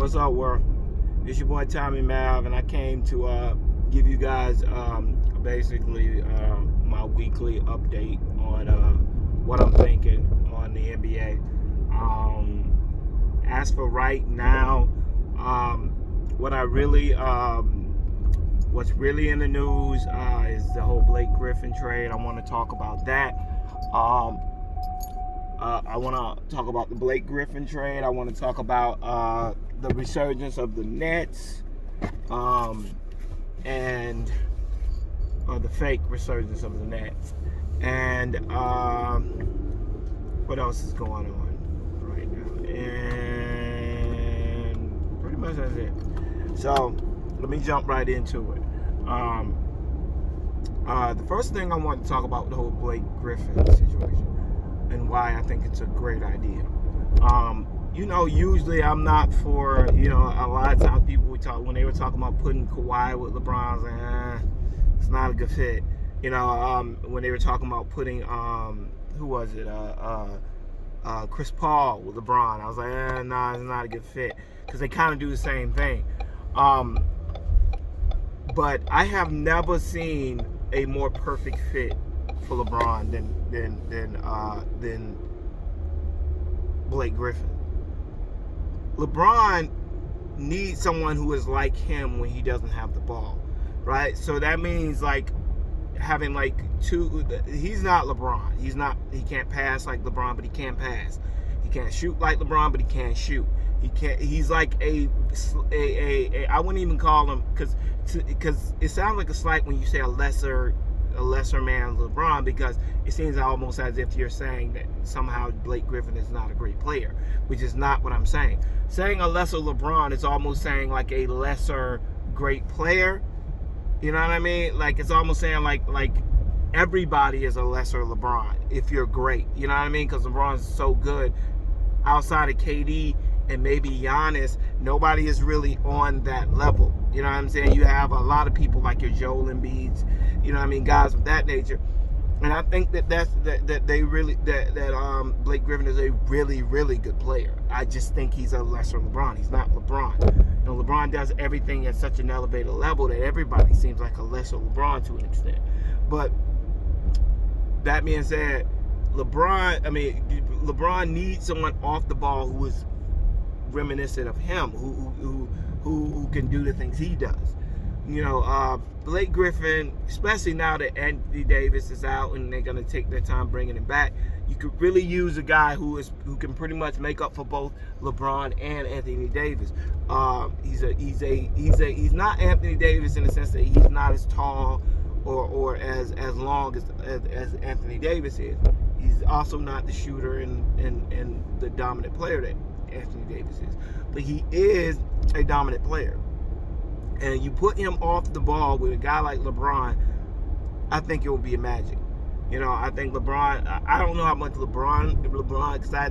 What's up, world? It's your boy Tommy Mav, and I came to give you guys basically my weekly update on what I'm thinking on the NBA. As for right now, what I really what's really in the news is the whole Blake Griffin trade. I want to talk about that. I want to talk about the Blake Griffin trade. I want to talk about the resurgence of the Nets and the fake resurgence of the Nets. And what else is going on right now? And pretty much that's it. So let me jump right into it. The first thing I want to talk about the whole Blake Griffin situation and why I think it's a great idea. Usually I'm not for, a lot of times people would talk, when they were talking about putting Kawhi with LeBron, I was like, it's not a good fit. When they were talking about putting, Chris Paul with LeBron, I was like, nah, it's not a good fit. Because they kind of do the same thing. But I have never seen a more perfect fit for LeBron than Blake Griffin. LeBron needs someone who is like him when he doesn't have the ball, right? So that means having two. He's not LeBron. He can't pass like LeBron, but he can pass. He can't shoot like LeBron, but he can shoot. He's like I wouldn't even call him, because it sounds like a slight when you say a lesser man LeBron, because it seems almost as if you're saying that somehow Blake Griffin is not a great player, which is not what I'm saying. Saying a lesser LeBron is almost saying like a lesser great player. You know what I mean? Like it's almost saying like everybody is a lesser LeBron if you're great. You know what I mean? Because LeBron's so good. Outside of KD and maybe Giannis, nobody is really on that level. You know what I'm saying? You have a lot of people like your Joel Embiids, guys of that nature. And I think that Blake Griffin is a really, really good player. I just think he's a lesser LeBron. He's not LeBron. LeBron does everything at such an elevated level that everybody seems like a lesser LeBron to an extent. But that being said, LeBron needs someone off the ball who is reminiscent of him, who can do the things he does. Blake Griffin, especially now that Anthony Davis is out and they're going to take their time bringing him back, you could really use a guy who can pretty much make up for both LeBron and Anthony Davis. He's not Anthony Davis in the sense that he's not as tall or as long as Anthony Davis is. He's also not the shooter and the dominant player that Anthony Davis is, but he is a dominant player. And you put him off the ball with a guy like LeBron, I think it will be a magic. I think LeBron. I don't know how much LeBron, because I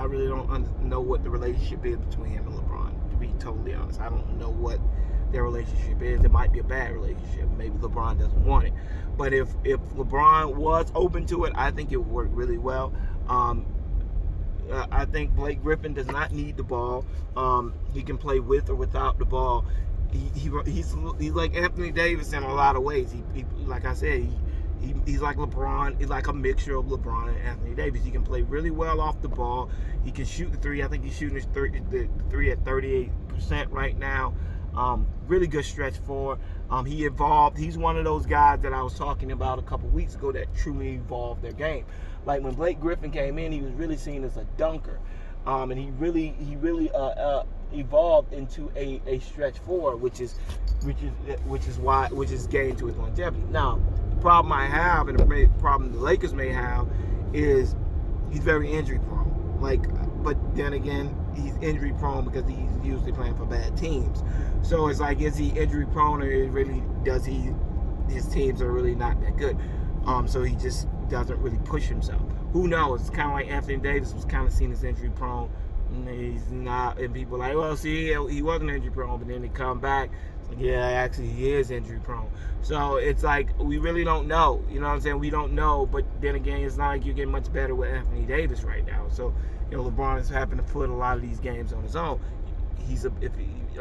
really don't know what the relationship is between him and LeBron. To be totally honest, I don't know what their relationship is. It might be a bad relationship. Maybe LeBron doesn't want it. But if LeBron was open to it, I think it would work really well. I think Blake Griffin does not need the ball. He can play with or without the ball. He's like Anthony Davis in a lot of ways. He like I said, he's like LeBron. He's like a mixture of LeBron and Anthony Davis. He can play really well off the ball. He can shoot the three. I think he's shooting the three at 38% right now. Really good stretch four. He evolved. He's one of those guys that I was talking about a couple weeks ago that truly evolved their game. Like when Blake Griffin came in, he was really seen as a dunker, and he really evolved into a stretch four, which is gained to his longevity. Now, the problem I have, and the problem the Lakers may have, is he's very injury prone. But then again, he's injury prone because he's usually playing for bad teams. So it's like, is he injury prone, or his teams are really not that good? So he just doesn't really push himself. Who knows? It's kind of like Anthony Davis was kind of seen as injury prone. And he's not, and people are like, well, see, he wasn't injury prone, but then they come back. It's like, yeah, actually, he is injury prone. So it's like, we really don't know. You know what I'm saying? We don't know, but then again, it's not like you're getting much better with Anthony Davis right now. So, LeBron is having to put a lot of these games on his own.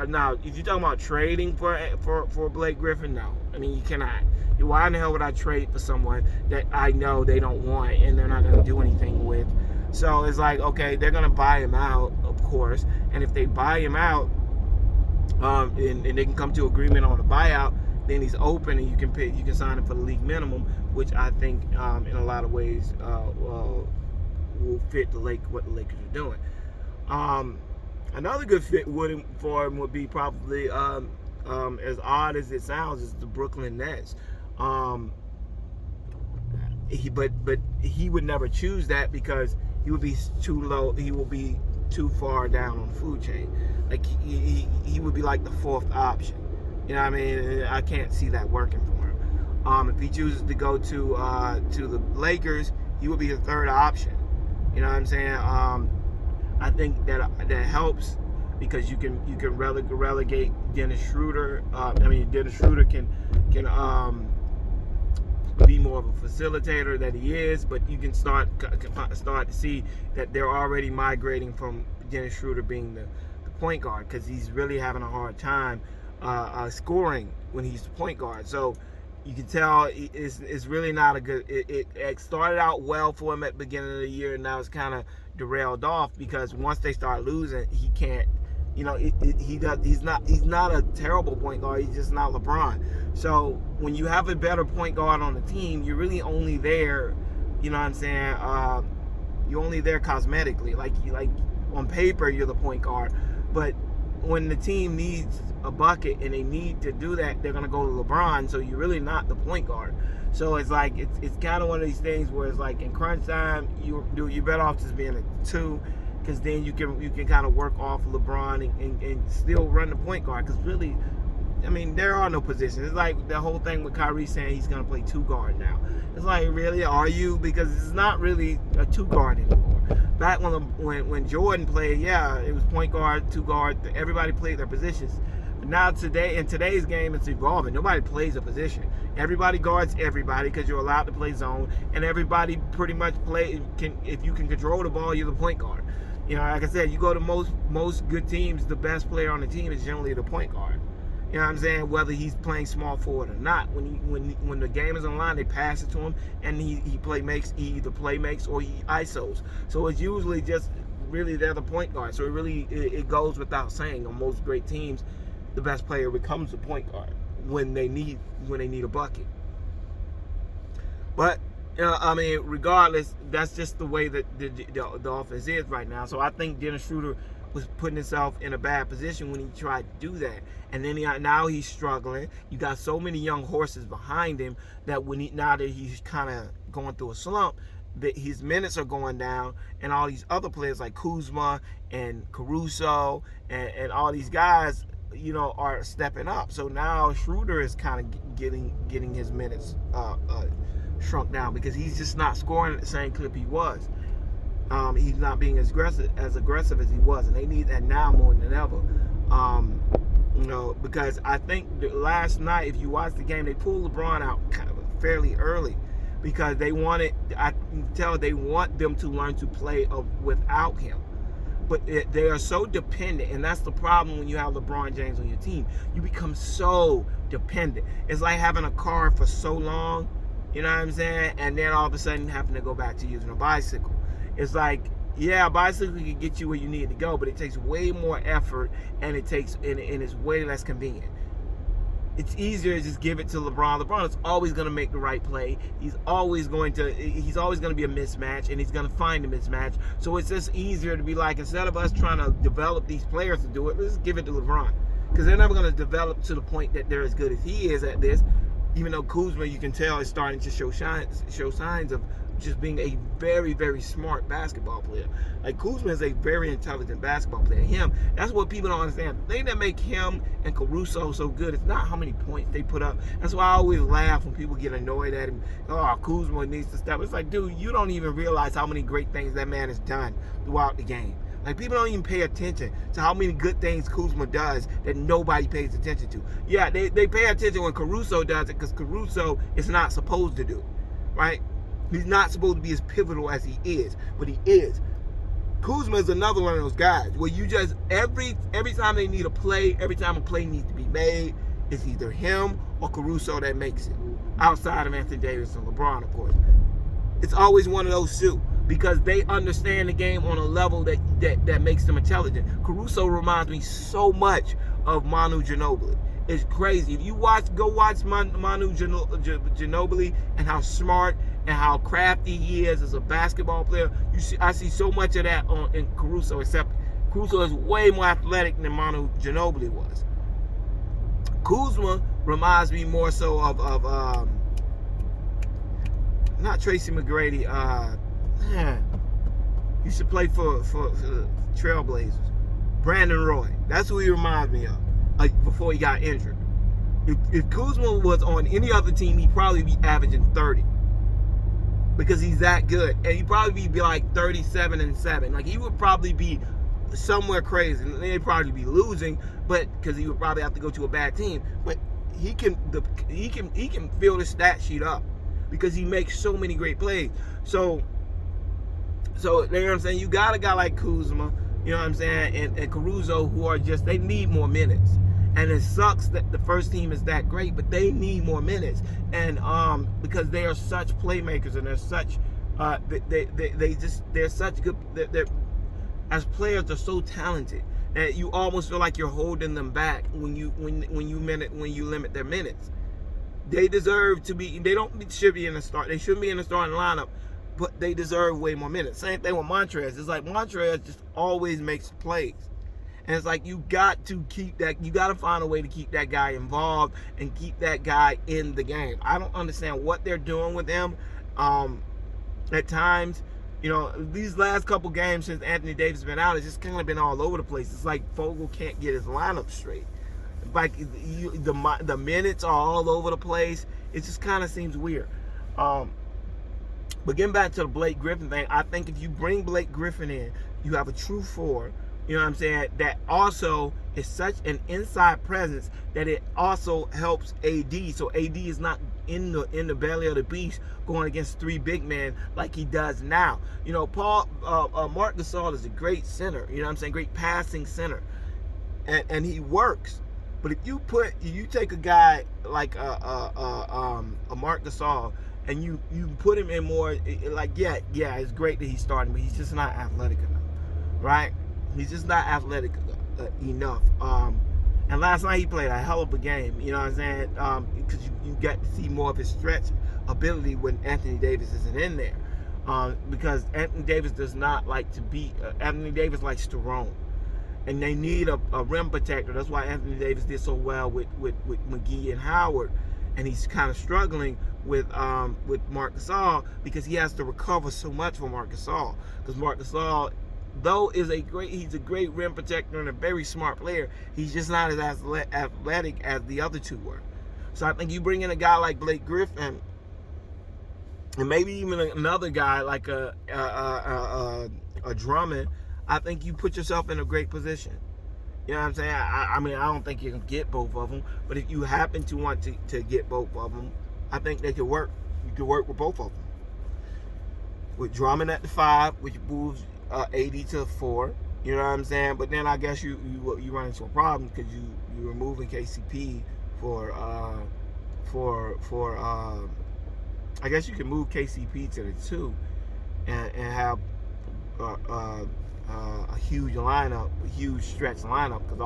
Now if you're talking about trading for Blake Griffin, no. I mean, you cannot. Why in the hell would I trade for someone that I know they don't want and they're not going to do anything with? So it's like, okay, they're going to buy him out, of course, and if they buy him out, and they can come to agreement on a buyout, then he's open and you can sign him for the league minimum, which I think in a lot of ways will fit what the Lakers are doing. Another good fit for him would be probably, as odd as it sounds, is the Brooklyn Nets. But he would never choose that because he would be too low. He will be too far down on the food chain. Like he would be like the fourth option. You know what I mean? I can't see that working for him. If he chooses to go to the Lakers, he would be the third option. You know what I'm saying? I think that helps because you can relegate Dennis Schroeder. Dennis Schroeder can be more of a facilitator that he is, but you can start to see that they're already migrating from Dennis Schroeder being the point guard because he's really having a hard time scoring when he's the point guard. So you can tell it's really not a good. It started out well for him at the beginning of the year, and now it's kind of derailed off because once they start losing, he can't. You know, he's not a terrible point guard. He's just not LeBron. So when you have a better point guard on the team, you're really only there. You know what I'm saying? You're only there cosmetically. Like on paper, you're the point guard, but when the team needs a bucket and they need to do that, they're gonna go to LeBron. So you're really not the point guard. So it's like it's kind of one of these things where it's like in crunch time, you're better off just being a 2, because then you can kind of work off LeBron and still run the point guard. Because really, I mean, there are no positions. It's like the whole thing with Kyrie saying he's gonna play 2 guard now. It's like, really, are you? Because it's not really a 2 guard anymore. Back when Jordan played, yeah, it was point guard, 2 guard. Everybody played their positions. But now in today's game, it's evolving. Nobody plays a position. Everybody guards everybody because you're allowed to play zone, and everybody pretty much if you can control the ball, you're the point guard. You know, like I said, you go to most good teams, the best player on the team is generally the point guard. You know what I'm saying? Whether he's playing small forward or not, when the game is on line, they pass it to him, and he either play makes or he isos. So it's usually just really they're the point guard. So it goes without saying on most great teams, the best player becomes the point guard when they need a bucket. But I mean, regardless, that's just the way that the offense is right now. So I think Dennis Schroeder was putting himself in a bad position when he tried to do that, and then now he's struggling. You got so many young horses behind him that now that he's kind of going through a slump, that his minutes are going down, and all these other players like Kuzma and Caruso and all these guys, you know, are stepping up. So now Schroeder is kind of getting his minutes shrunk down because he's just not scoring at the same clip he was. He's not being as aggressive as he was, and they need that now more than ever. You know, because I think last night, if you watch the game, they pulled LeBron out kind of fairly early because I can tell they want them to learn to play without him. But they are so dependent, and that's the problem when you have LeBron James on your team. You become so dependent. It's like having a car for so long, you know what I'm saying, and then all of a sudden having to go back to using a bicycle. It's like, yeah, a bicycle can get you where you need to go, but it takes way more effort, and it's way less convenient. It's easier to just give it to LeBron. LeBron is always going to make the right play. He's always going to be a mismatch, and he's going to find a mismatch. So it's just easier to be like, instead of us trying to develop these players to do it, let's give it to LeBron, because they're never going to develop to the point that they're as good as he is at this. Even though Kuzma, you can tell, is starting to show signs of just being a very, very smart basketball player. Like, Kuzma is a very intelligent basketball player. That's what people don't understand. The thing that make him and Caruso so good is not how many points they put up. That's why I always laugh when people get annoyed at him. Oh, Kuzma needs to step. It's like, dude, you don't even realize how many great things that man has done throughout the game. Like, people don't even pay attention to how many good things Kuzma does that nobody pays attention to. Yeah, they pay attention when Caruso does it because Caruso is not supposed to do it, right? He's not supposed to be as pivotal as he is, but he is. Kuzma is another one of those guys where you just every time they need a play, every time a play needs to be made, it's either him or Caruso that makes it. Outside of Anthony Davis and LeBron, of course. It's always one of those two because they understand the game on a level that makes them intelligent. Caruso reminds me so much of Manu Ginobili. It's crazy. If you go watch Manu Ginobili and how smart and how crafty he is as a basketball player, I see so much of that in Caruso, except Caruso is way more athletic than Manu Ginobili was. Kuzma reminds me more so of not Tracy McGrady. He used to play for Trailblazers. Brandon Roy. That's who he reminds me of before he got injured. If Kuzma was on any other team, he'd probably be averaging 30 because he's that good, and he'd probably be like 37-7. Like he would probably be somewhere crazy, and they'd probably be losing, but because he would probably have to go to a bad team. But he can fill the stat sheet up because he makes so many great plays. So you know what I'm saying? You got a guy like Kuzma, you know what I'm saying, and Caruso, who are just, they need more minutes. And it sucks that the first team is that great, but they need more minutes. And because they are such playmakers and they're such they're such good, they're as players, they're so talented that you almost feel like you're holding them back when you limit their minutes. They deserve to be. They should be in the start. They shouldn't be in the starting lineup, but they deserve way more minutes. Same thing with Montrez. It's like Montrez just always makes plays, and it's like you got to keep that. You got to find a way to keep that guy involved and keep that guy in the game. I don't understand what they're doing with him. At times, you know, these last couple games since Anthony Davis has been out, it's just kind of been all over the place. It's like Vogel can't get his lineup straight. Like the minutes are all over the place. It just kind of seems weird. But getting back to the Blake Griffin thing, I think if you bring Blake Griffin in, you have a true four. You know what I'm saying? That also is such an inside presence that it also helps AD. So AD is not in the belly of the beast going against three big men like he does now. You know, Marc Gasol is a great center. You know what I'm saying? Great passing center, and he works. But if you take a guy like a Marc Gasol and you put him in more, like yeah, it's great that he's starting, but he's just not athletic enough, right? He's just not athletic enough. And last night he played a hell of a game, you know what I'm saying? Because you got to see more of his stretch ability when Anthony Davis isn't in there. Because Anthony Davis does not like to be, Anthony Davis likes to roam. And they need a rim protector. That's why Anthony Davis did so well with McGee and Howard. And he's kind of struggling with Marc Gasol because he has to recover so much from Marc Gasol. Because Marc Gasol, though he's a great rim protector and a very smart player, he's just not as athletic as the other two were. So I think you bring in a guy like Blake Griffin, and maybe even another guy like a Drummond. I think you put yourself in a great position. You know what I'm saying? I mean, I don't think you can get both of them, but if you happen to want to get both of them, I think they could work. You could work with both of them. With Drummond at the 5, which moves AD to the 4. You know what I'm saying? But then I guess you run into a problem because you're removing KCP for I guess you can move KCP to the 2 and have a huge lineup, a huge stretch lineup, because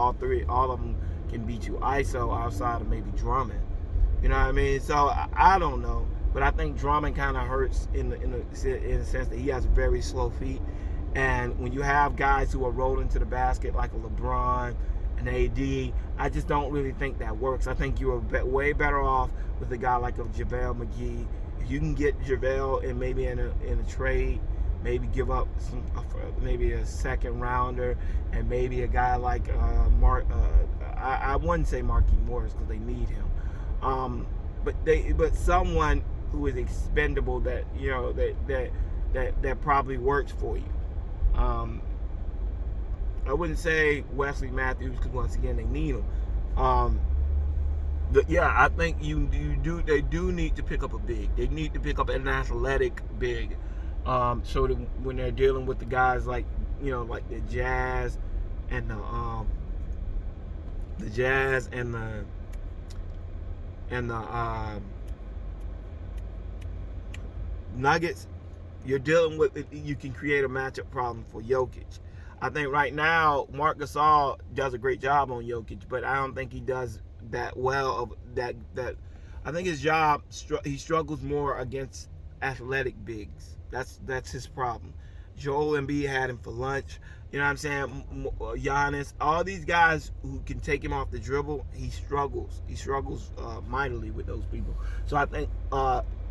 all of them can beat you ISO outside of maybe Drummond. You know what I mean? So I don't know, but I think Drummond kind of hurts in the sense that he has very slow feet, and when you have guys who are rolling to the basket like a LeBron and AD, I just don't really think that works. I think you are way better off with a guy like a JaVale McGee. If you can get JaVale and maybe in a trade, maybe give up maybe a second rounder, and maybe a guy like I wouldn't say Marquise Morris because they need him, but someone who is expendable that you know that probably works for you. I wouldn't say Wesley Matthews because once again they need him. But yeah, I think they do need to pick up a big. They need to pick up an athletic big. So that when they're dealing with the guys like like the Jazz and the Jazz and the Nuggets, you're dealing with, you can create a matchup problem for Jokic. I think right now Marc Gasol does a great job on Jokic, but I don't think he does that well. I think his job, he struggles more against athletic bigs. That's his problem. Joel Embiid had him for lunch. You know what I'm saying? Giannis, all these guys who can take him off the dribble, he struggles. He struggles mightily with those people. So I think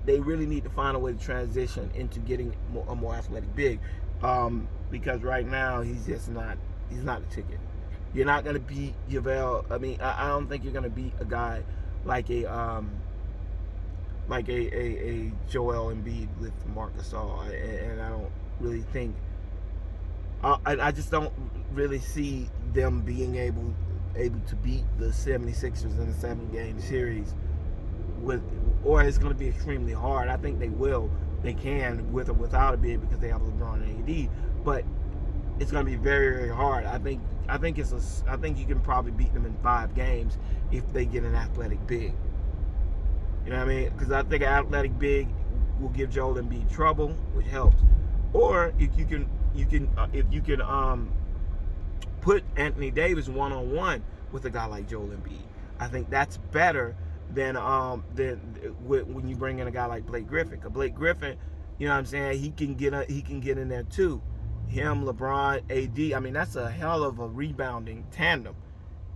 they really need to find a way to transition into getting a more athletic big, because right now he's not a ticket. You're not gonna beat JaVale. I mean, I don't think you're gonna beat a guy like a Joel Embiid with Marc Gasol, and I don't really think. I just don't really see them being able to beat the 76ers in a 7-game series or it's going to be extremely hard. I think they can with or without a bid because they have LeBron and AD, but it's going to be very, very hard. I think you can probably beat them in 5 games if they get an athletic big. You know what I mean? Because I think an athletic big will give Joel Embiid trouble, which helps. Or if you can put Anthony Davis one-on-one with a guy like Joel Embiid, I think that's better than when you bring in a guy like Blake Griffin. Because Blake Griffin, you know what I'm saying, he can get in there too. Him, LeBron, AD. I mean, that's a hell of a rebounding tandem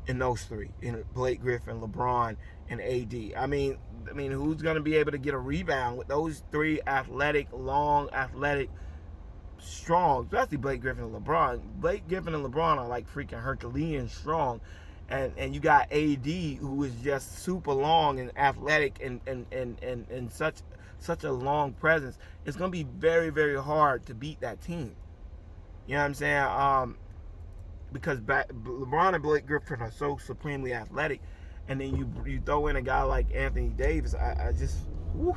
in those three, in Blake Griffin, LeBron, and AD. I mean, who's going to be able to get a rebound with those three athletic, strong, especially Blake Griffin and LeBron. Blake Griffin and LeBron are like freaking Herculean strong, and you got AD, who is just super long and athletic and such a long presence. It's gonna be very, very hard to beat that team. You know what I'm saying? Because LeBron and Blake Griffin are so supremely athletic, and then you throw in a guy like Anthony Davis. I just, whew,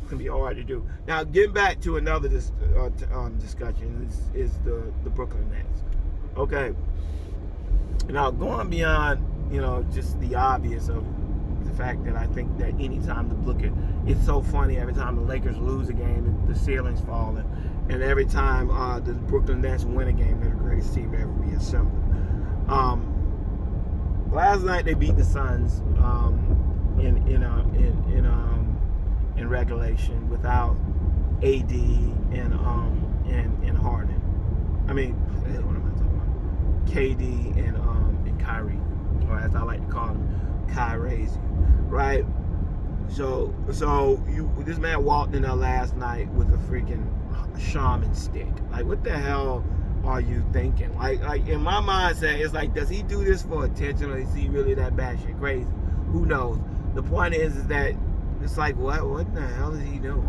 it's gonna be hard to do. Now, getting back to another discussion is the Brooklyn Nets. Okay. Now, going beyond, just the obvious of the fact that I think that anytime it's so funny every time the Lakers lose a game, the ceiling's falling, and every time the Brooklyn Nets win a game, they're the greatest team to ever be assembled. Last night they beat the Suns in regulation without AD and Harden. I mean, what am I talking about? KD and Kyrie, or as I like to call them, Kyrie, right? So this man walked in there last night with a freaking shaman stick. Like, what the hell are you thinking? Like in my mindset, it's like, does he do this for attention, or is he really that batshit crazy? Who knows? The point is that it's like, what the hell is he doing?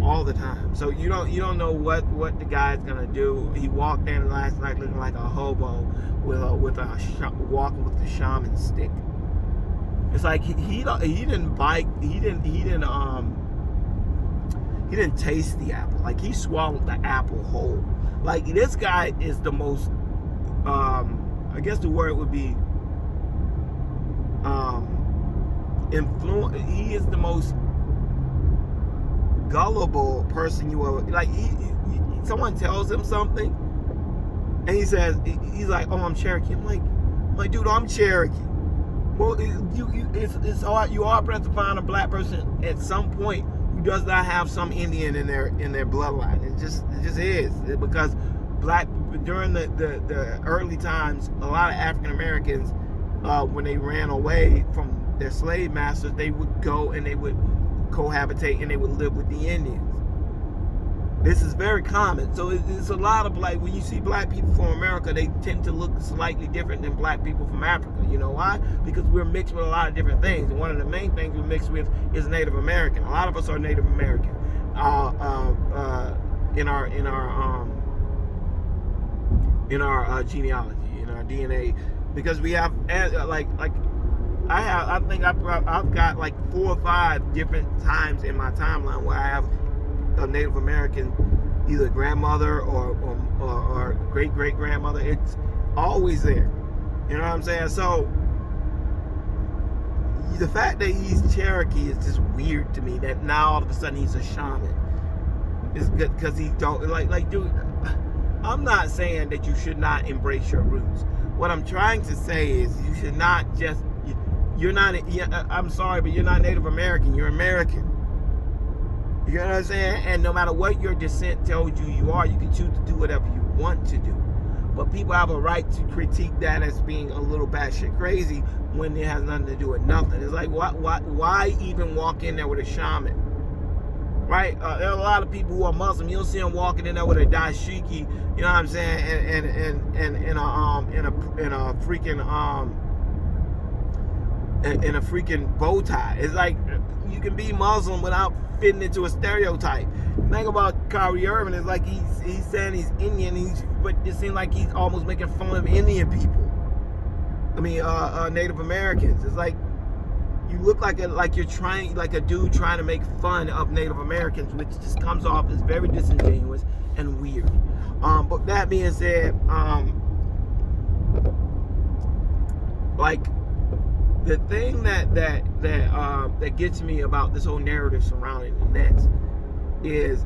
All the time. So you don't know what the guy's gonna do. He walked in last night looking like a hobo walking with the shaman stick. It's like he didn't taste the apple. Like, he swallowed the apple whole. Like, this guy is the most I guess the word would be he is the most gullible person you ever, like, someone tells him something and he's like, oh, I'm Cherokee. I'm like, dude, I'm Cherokee. Well, it's hard. You are pressed to find a black person at some point who does not have some Indian in their bloodline. It just is, because during the early times, a lot of African Americans, when they ran away from their slave masters, they would go and they would cohabitate and they would live with the Indians. This is very common. So it's a lot of, like, when you see black people from America, they tend to look slightly different than black people from Africa. You know why? Because we're mixed with a lot of different things, and one of the main things we're mixed with is Native American. A lot of us are Native American in our genealogy, in our DNA, because we have I've got like 4 or 5 different times in my timeline where I have a Native American, either grandmother or great great grandmother. It's always there. You know what I'm saying? So the fact that he's Cherokee is just weird to me. That now all of a sudden he's a shaman. It's good because he don't like dude. I'm not saying that you should not embrace your roots. What I'm trying to say is you should not just. You're not. I'm sorry, but you're not Native American. You're American. You know what I'm saying? And no matter what your descent tells you you are, you can choose to do whatever you want to do. But people have a right to critique that as being a little batshit crazy when it has nothing to do with nothing. It's like, why even walk in there with a shaman? Right? There are a lot of people who are Muslim. You don't see them walking in there with a dashiki. You know what I'm saying? And in a freaking bow tie. It's like you can be Muslim without fitting into a stereotype. The thing about Kyrie Irving is like he's saying he's Indian, but it seems like he's almost making fun of Indian people. I mean, Native Americans. It's like you look like you're trying, like a dude trying to make fun of Native Americans, which just comes off as very disingenuous and weird. But that being said, like the thing that gets me about this whole narrative surrounding the Nets is,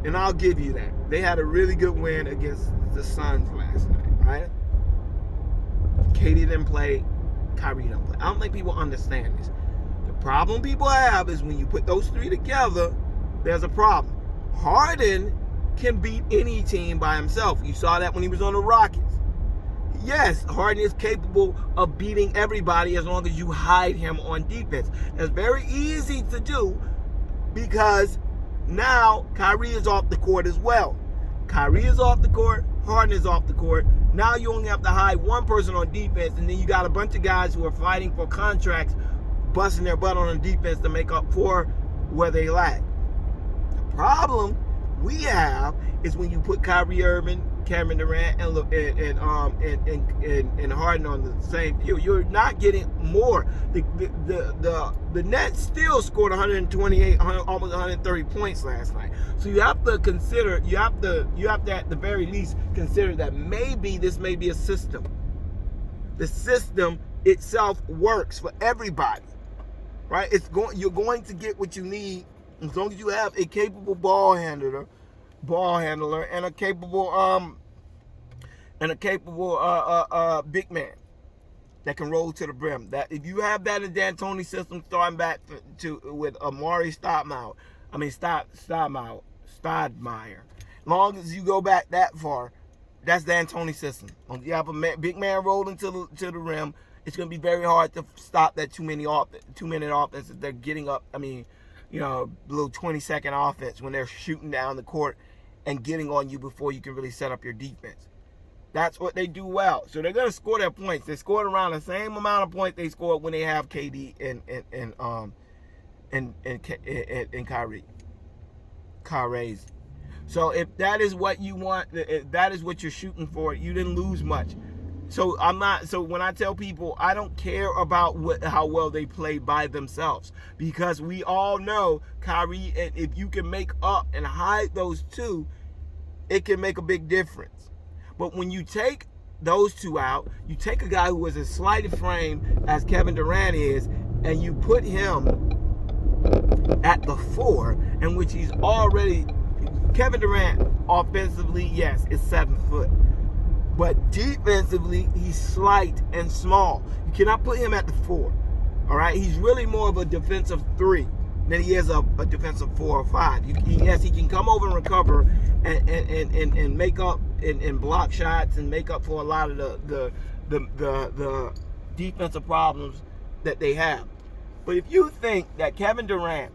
and I'll give you that, they had a really good win against the Suns last night, right? KD didn't play, Kyrie didn't play. I don't think people understand this. The problem people have is when you put those three together, there's a problem. Harden can beat any team by himself. You saw that when he was on the Rockets. Yes, Harden is capable of beating everybody as long as you hide him on defense. That's very easy to do because now Kyrie is off the court as well. Kyrie is off the court, Harden is off the court. Now you only have to hide one person on defense, and then you got a bunch of guys who are fighting for contracts, busting their butt on defense to make up for where they lack. The problem we have is when you put Kyrie Irving, Kevin Durant, and Harden on the same field, you're not getting more. The Nets still scored 128, almost 130 points last night. So you have to consider, you have to at the very least consider that maybe this may be a system. The system itself works for everybody, right? You're going to get what you need as long as you have a capable ball handler, and a capable big man that can roll to the brim. That if you have that in D'Antoni's system, starting back with Amari Stoudemire, long as you go back that far, that's D'Antoni's system. When you have a big man rolling to the rim, it's going to be very hard to stop that 2-minute offense that they're getting up. I mean, little 20-second offense when they're shooting down the court and getting on you before you can really set up your defense. That's what they do well. So they're going to score their points. They scored around the same amount of points they scored when they have KD and Kyrie. So if that is what you want, if that is what you're shooting for, you didn't lose much. So when I tell people, I don't care about how well they play by themselves, because we all know Kyrie, and if you can make up and hide those two, it can make a big difference. But when you take those two out, you take a guy who is as slight a frame as Kevin Durant is, and you put him at the 4, in which he's already, Kevin Durant offensively, yes, is 7 foot. But defensively, he's slight and small. You cannot put him at the 4. All right? He's really more of a defensive 3 than he is a defensive 4 or 5. Yes, he can come over and recover and make up and block shots and make up for a lot of the defensive problems that they have. But if you think that Kevin Durant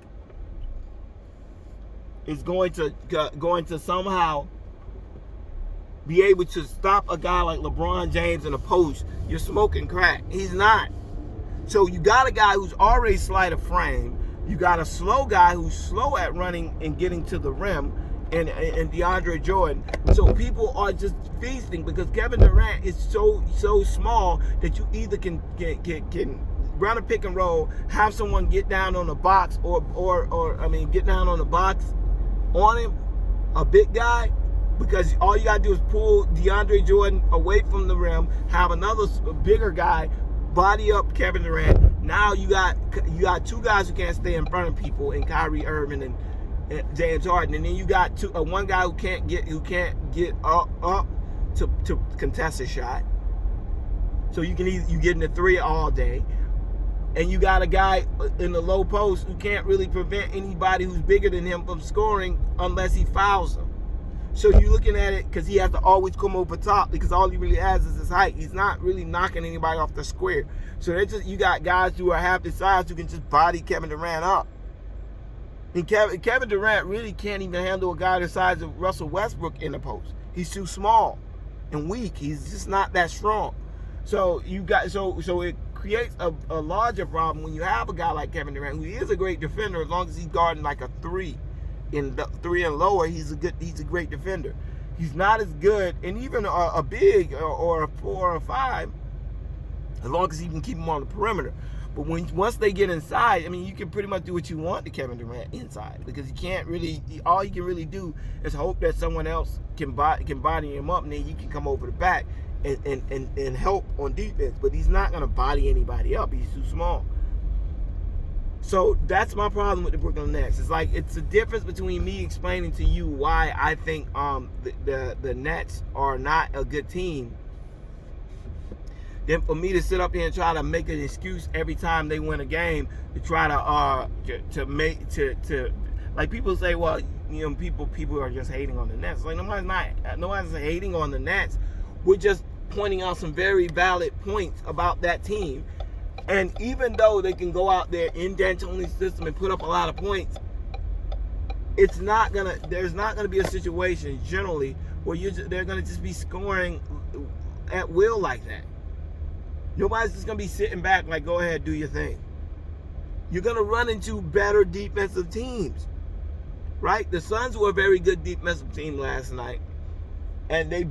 is going to somehow be able to stop a guy like LeBron James in a post, you're smoking crack. He's not. So you got a guy who's already slight of frame. You got a slow guy who's slow at running and getting to the rim, and DeAndre Jordan. So people are just feasting because Kevin Durant is so small that you either can run a pick and roll, have someone get down on the box, or get down on the box on him, a big guy, because all you got to do is pull DeAndre Jordan away from the rim, have another bigger guy body up Kevin Durant. Now you got two guys who can't stay in front of people, in Kyrie Irving and James Harden, and then you got one guy who can't get up to contest a shot. So you get in the three all day, and you got a guy in the low post who can't really prevent anybody who's bigger than him from scoring unless he fouls them. So you're looking at it because he has to always come over top, because all he really has is his height. He's not really knocking anybody off the square. So you got guys who are half his size who can just body Kevin Durant up. And Kevin Durant really can't even handle a guy the size of Russell Westbrook in the post. He's too small and weak. He's just not that strong. So it creates a larger problem when you have a guy like Kevin Durant, who is a great defender as long as he's guarding like a 3. In the 3 and lower, he's a great defender. He's not as good, and even a big or a 4 or 5, as long as he can keep him on the perimeter. But once they get inside, I mean, you can pretty much do what you want to Kevin Durant inside, because he can't really. All he can really do is hope that someone else can body him up, and then you can come over the back and help on defense. But he's not gonna body anybody up. He's too small. So that's my problem with the Brooklyn Nets. It's a difference between me explaining to you why I think the Nets are not a good team, than for me to sit up here and try to make an excuse every time they win a game to try to like people say, well, you know, people are just hating on the Nets. Like nobody's hating on the Nets. We're just pointing out some very valid points about that team. And even though they can go out there in D'Antoni's system and put up a lot of points, there's not gonna be a situation generally where they're gonna just be scoring at will like that. Nobody's just gonna be sitting back like, go ahead, do your thing. You're gonna run into better defensive teams, right? The Suns were a very good defensive team last night, and they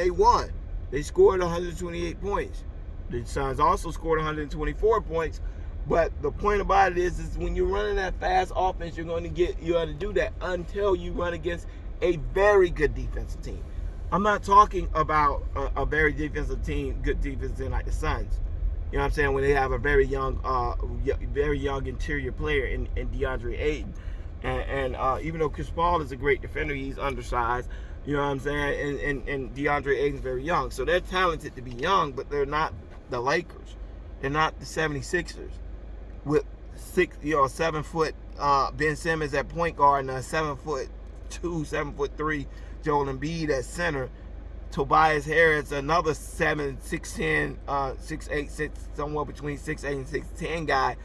won. They scored 128 points. The Suns also scored 124 points, but the point about it is when you're running that fast offense, you're going to do that until you run against a very good defensive team. I'm not talking about a very defensive team, good defensive team like the Suns. You know what I'm saying? When they have a very young interior player in DeAndre Ayton, and even though Chris Paul is a great defender, he's undersized. You know what I'm saying? And DeAndre Ayton's very young, so they're talented to be young, but they're not the Lakers. They're not the 76ers with 7 foot Ben Simmons at point guard and a 7'2", 7'3" Joel Embiid at center. Tobias Harris, another 6'10", 6'8", somewhere between 6'8" and 6'10" guy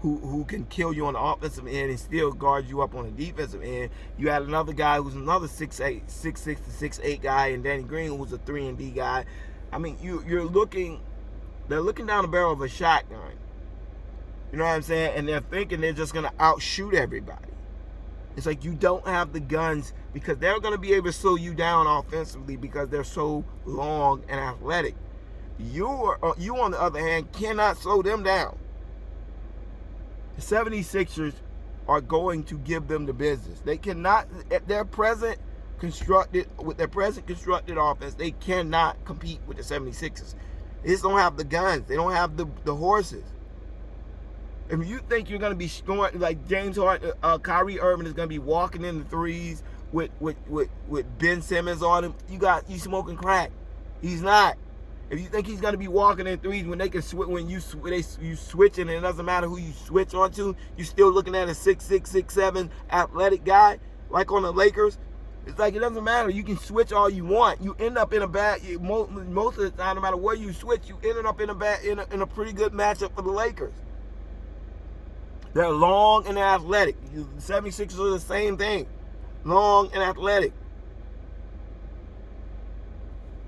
who can kill you on the offensive end and still guard you up on the defensive end. You had another guy who's another 6'8", 6'6" to 6'8" guy, and Danny Green, who's a 3-and-D guy. I mean, they're looking down the barrel of a shotgun. You know what I'm saying? And they're thinking they're just going to outshoot everybody. It's like you don't have the guns, because they're going to be able to slow you down offensively because they're so long and athletic. You, on the other hand, cannot slow them down. The 76ers are going to give them the business. They cannot, with their present constructed offense, they cannot compete with the 76ers. They just don't have the guns. They don't have the horses. If you think you're going to be scoring like James Harden, Kyrie Irving is going to be walking in the threes with Ben Simmons on him, you smoking crack. He's not. If you think he's going to be walking in threes when they can you switch and it doesn't matter who you switch onto, you're still looking at a 6'6", 6'7" athletic guy like on the Lakers. It's like it doesn't matter. You can switch all you want. You end up in a bad. Most of the time, no matter where you switch, you ended up in a pretty good matchup for the Lakers. They're long and athletic. The 76ers are the same thing, long and athletic.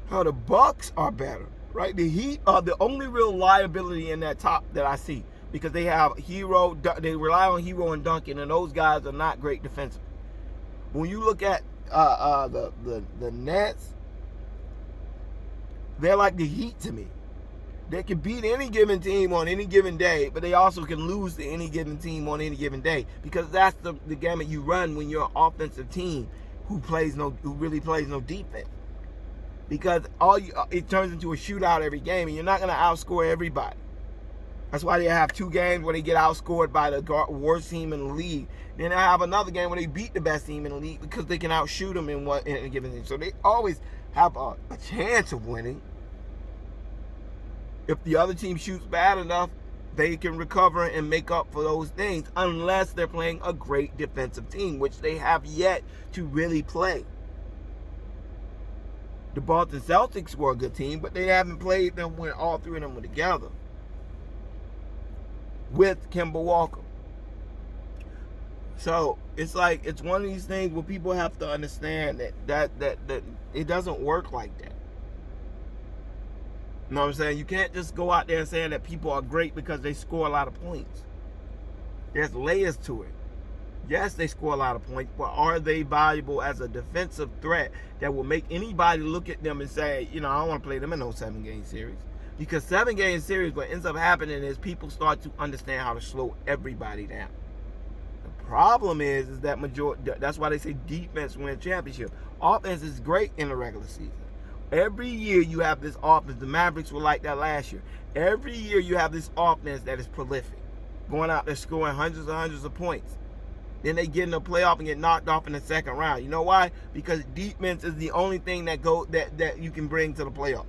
How the Bucks are better, right? The Heat are the only real liability in that top that I see, because they have Hero. They rely on Hero and Duncan, and those guys are not great defensively. When you look at the Nets, they're like the Heat to me. They can beat any given team on any given day, but they also can lose to any given team on any given day, because that's the gamut you run when you're an offensive team who really plays no defense. Because it turns into a shootout every game, and you're not going to outscore everybody. That's why they have 2 games where they get outscored by the worst team in the league. Then they have another game where they beat the best team in the league because they can outshoot them in a given game. So they always have a chance of winning. If the other team shoots bad enough, they can recover and make up for those things, unless they're playing a great defensive team, which they have yet to really play. The Boston Celtics were a good team, but they haven't played them when all 3 of them were together with Kemba Walker. So it's like, it's one of these things where people have to understand that it doesn't work like that. You know what I'm saying? You can't just go out there and saying that people are great because they score a lot of points. There's layers to it. Yes, they score a lot of points, but are they valuable as a defensive threat that will make anybody look at them and say, I don't want to play them in no 7-game series? Because 7-game series, what ends up happening is people start to understand how to slow everybody down. The problem is that that's why they say defense wins championship. Offense is great in the regular season. Every year you have this offense. The Mavericks were like that last year. Every year you have this offense that is prolific, going out there scoring hundreds of points. Then they get in the playoff and get knocked off in the second round. You know why? Because defense is the only thing that you can bring to the playoffs.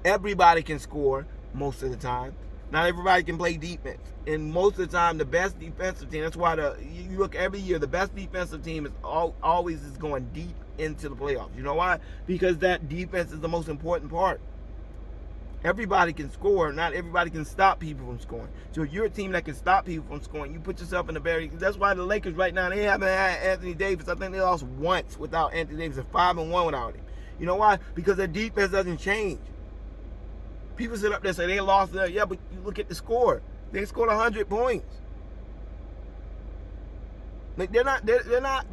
Everybody can score most of the time. Not everybody can play defense. And most of the time, the best defensive team, that's why you look every year, the best defensive team is always going deep into the playoffs. You know why? Because that defense is the most important part. Everybody can score. Not everybody can stop people from scoring. So if you're a team that can stop people from scoring, you put yourself in a that's why the Lakers right now, they haven't had Anthony Davis. I think they lost once without Anthony Davis. They're 5-1 without him. You know why? Because their defense doesn't change. People sit up there and say they lost there. Yeah, but you look at the score. They scored 100 points. Like they're not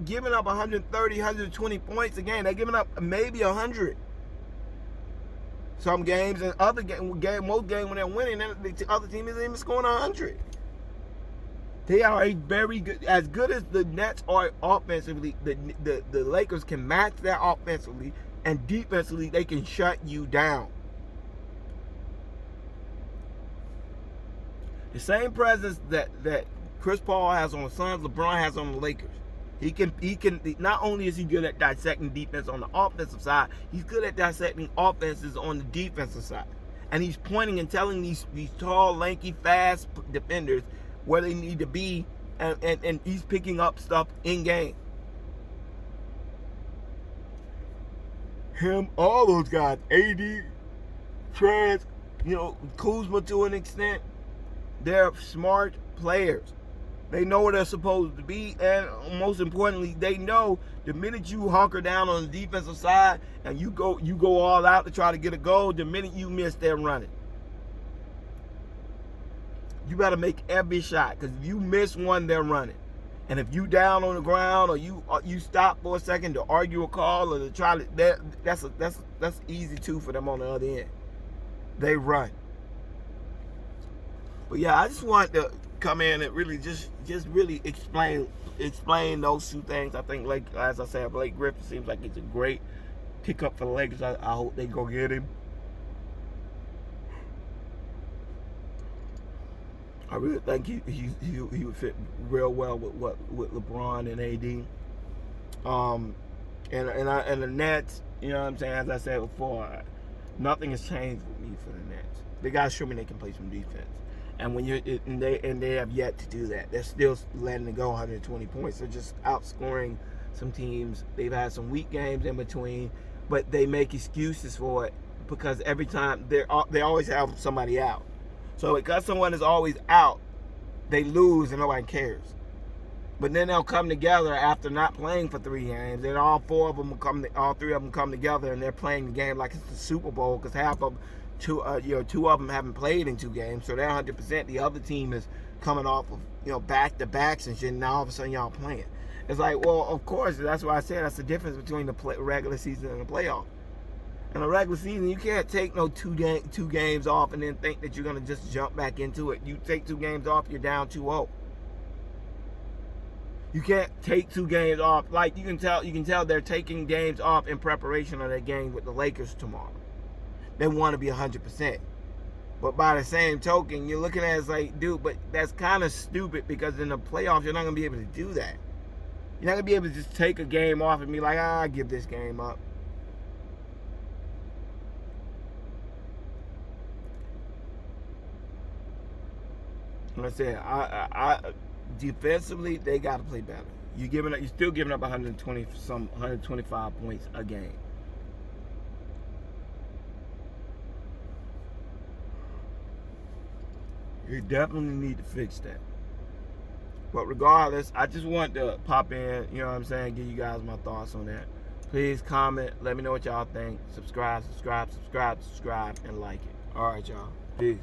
giving up 130, 120 points a game. They're giving up maybe 100. Some games and other most games when they're winning, the other team isn't even scoring 100. They are a very good, as good as the Nets are offensively. The Lakers can match that offensively, and defensively they can shut you down. The same presence that Chris Paul has on the Suns, LeBron has on the Lakers. He can. Not only is he good at dissecting defense on the offensive side, he's good at dissecting offenses on the defensive side. And he's pointing and telling these tall, lanky, fast defenders where they need to be, and he's picking up stuff in game. Him, all those guys, AD, Trez, Kuzma to an extent, they're smart players. They know where they're supposed to be, and most importantly, they know the minute you hunker down on the defensive side and you go all out to try to get a goal, the minute you miss, they're running. You got to make every shot, because if you miss one, they're running. And if you down on the ground or you stop for a second to argue a call or to try to, that's easy too for them on the other end. They run. But yeah, I just want to come in and really just really explain those 2 things. I think, like as I said, Blake Griffin seems like it's a great pickup for the Lakers. I hope they go get him. I really think he would fit real well with LeBron and AD. And the Nets, you know what I'm saying? As I said before, nothing has changed with me for the Nets. They gotta show me they can play some defense. And they have yet to do that. They're still letting it go 120 points. They're just outscoring some teams. They've had some weak games in between, but they make excuses for it because every time they always have somebody out. So because someone is always out, they lose and nobody cares. But then they'll come together after not playing for 3 games, and all 3 of them come together, and they're playing the game like it's the Super Bowl, because half of them. 2 of them haven't played in 2 games, so they're 100%. The other team is coming off of back-to-backs and shit, and now all of a sudden y'all playing. It's like, well, of course, that's why I said that's the difference between the regular season and the playoff. In the regular season, you can't take no 2 games off and then think that you're gonna just jump back into it. You take 2 games off, you're down 2-0. You can't take 2 games off. Like you can tell they're taking games off in preparation of their game with the Lakers tomorrow. They want to be 100%. But by the same token, you're looking at it as like, dude, but that's kind of stupid because in the playoffs, you're not going to be able to do that. You're not going to be able to just take a game off and be like, I'll give this game up. Like I said, defensively, they got to play better. You're still giving up 125 points a game. You definitely need to fix that. But regardless, I just want to pop in, you know what I'm saying, give you guys my thoughts on that. Please comment, let me know what y'all think. Subscribe, and like it. All right, y'all. Peace.